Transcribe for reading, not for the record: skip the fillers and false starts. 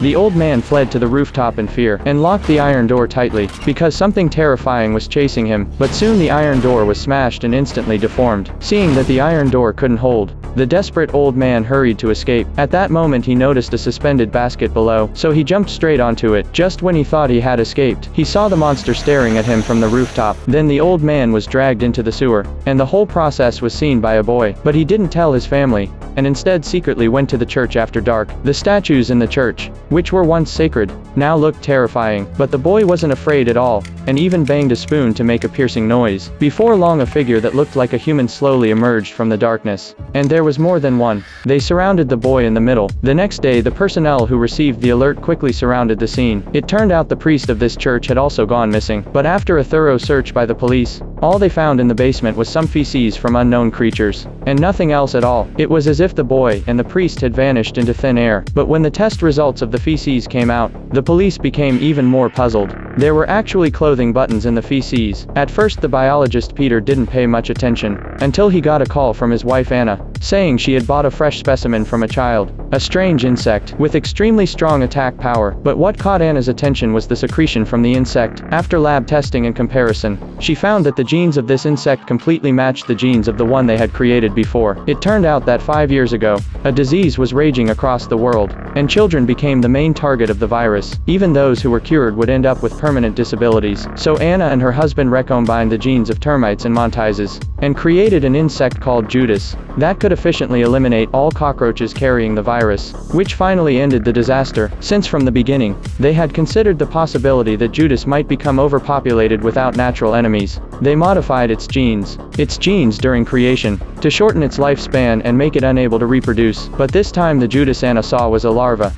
The old man fled to the rooftop in fear, and locked the iron door tightly, because something terrifying was chasing him, but soon the iron door was smashed and instantly deformed. Seeing that the iron door couldn't hold, the desperate old man hurried to escape. At that moment he noticed a suspended basket below, so he jumped straight onto it. Just when he thought he had escaped, he saw the monster staring at him from the rooftop. Then the old man was dragged into the sewer, and the whole process was seen by a boy. But he didn't tell his family, and instead secretly went to the church after dark. The statues in the church, which were once sacred, now looked terrifying, but the boy wasn't afraid at all, and even banged a spoon to make a piercing noise. Before long a figure that looked like a human slowly emerged from the darkness, and there was more than one. They surrounded the boy in the middle. The next day the personnel who received the alert quickly surrounded the scene. It turned out the priest of this church had also gone missing, but after a thorough search by the police, all they found in the basement was some feces from unknown creatures, and nothing else at all. It was as if the boy and the priest had vanished into thin air. But when the test results of the feces came out, the police became even more puzzled. There were actually clothing buttons in the feces. At first the biologist Peter didn't pay much attention, until he got a call from his wife Anna, saying she had bought a fresh specimen from a child, a strange insect, with extremely strong attack power. But what caught Anna's attention was the secretion from the insect. After lab testing and comparison, she found that the genes of this insect completely matched the genes of the one they had created before. It turned out that 5 years ago, a disease was raging across the world, and children became the main target of the virus. Even those who were cured would end up with permanent disabilities. So Anna and her husband recombined the genes of termites and mantises, and created an insect called Judas, that could efficiently eliminate all cockroaches carrying the virus, which finally ended the disaster, since from the beginning, they had considered the possibility that Judas might become overpopulated without natural enemies. They modified its genes during creation, to shorten its lifespan and make it unable to reproduce. But this time the Judas Anna saw was a larva,